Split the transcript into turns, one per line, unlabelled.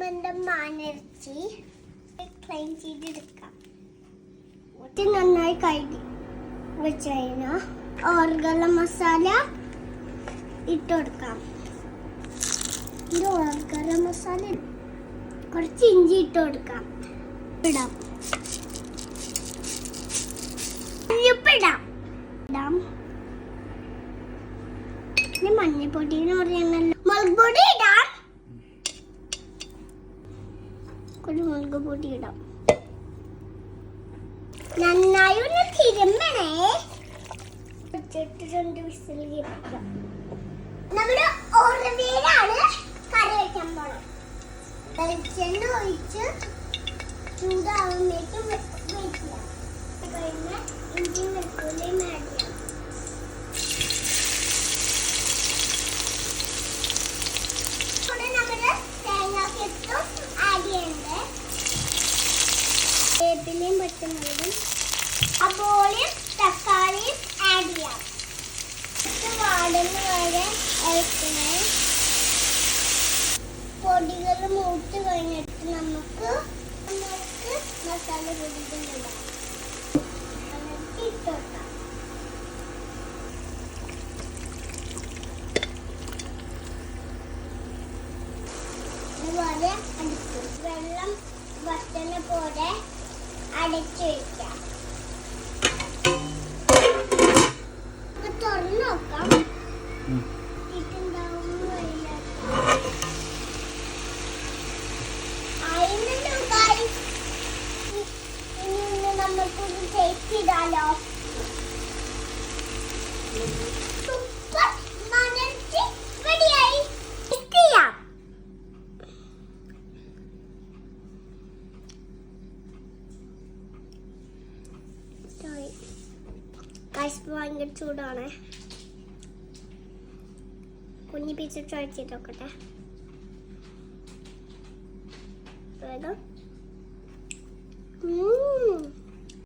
നമ്മുടെ മാനിറച്ചി ക്ലീൻ ചെയ്തെടുക്കാം. നന്നായി കഴുകി വെച്ച് കഴിഞ്ഞാൽ ഓർഗല മസാല ഇട്ട് കൊടുക്കാം. ഇത് ഓർഗല മസാല കുറച്ച് ഇഞ്ചി ഇട്ട് കൊടുക്കാം. ഇടാം മഞ്ഞപ്പൊടി എന്ന് പറയുന്നല്ലോ. മുളക് പൊടി ഇടാം. കുരുമുളക് പൊടി ഇടാം. നന്നായി ഒന്ന് തിരുമ്മണേ. 2 വിസിൽ കേൾപ്പിക്കാം. നമ്മുടെ ഓറവേലാണ് കറി വെക്കാൻ പോണം. വെളിച്ചെണ്ണ ഒഴിച്ച് ചൂടാവുമ്പോഴേക്കും വെക്കുക. കഴിഞ്ഞ ഇഞ്ചി വെളുത്തുള്ളിയും ആഡ് ചെയ്യാം. നമ്മുടെ തേങ്ങാക്കെത്തും ആഡ് ചെയ്യണ്ടേ. വേപ്പിലയും പച്ചമുളകും അപ്പോളും തക്കാളിയും ആഡ് ചെയ്യാം. വാടുന്ന വരെ ഇളക്കണേ. പൊടികൾ മൂത്ത് കഴിഞ്ഞിട്ട് നമുക്ക് മസാല പൊടികളിടാം. എന്നിട്ട് ഇട്ടുകൊടുക്കാം. ഇതുപോലെ അടിക്കും. വെള്ളം വറ്റണ പോലെ അടച്ചു വയ്ക്കാം. തുറന്നു നോക്കാം. നമുക്കൊന്ന് ടേസ്റ്റ് ചെയ്താലോ. സൂപ്പർ മാനിറച്ചി റെഡിയായി. ഭയങ്കര ചൂടാണ്. കുഞ്ഞി പീസ് ട്രൈ ചെയ്ത് നോക്കട്ടെ. വേഗം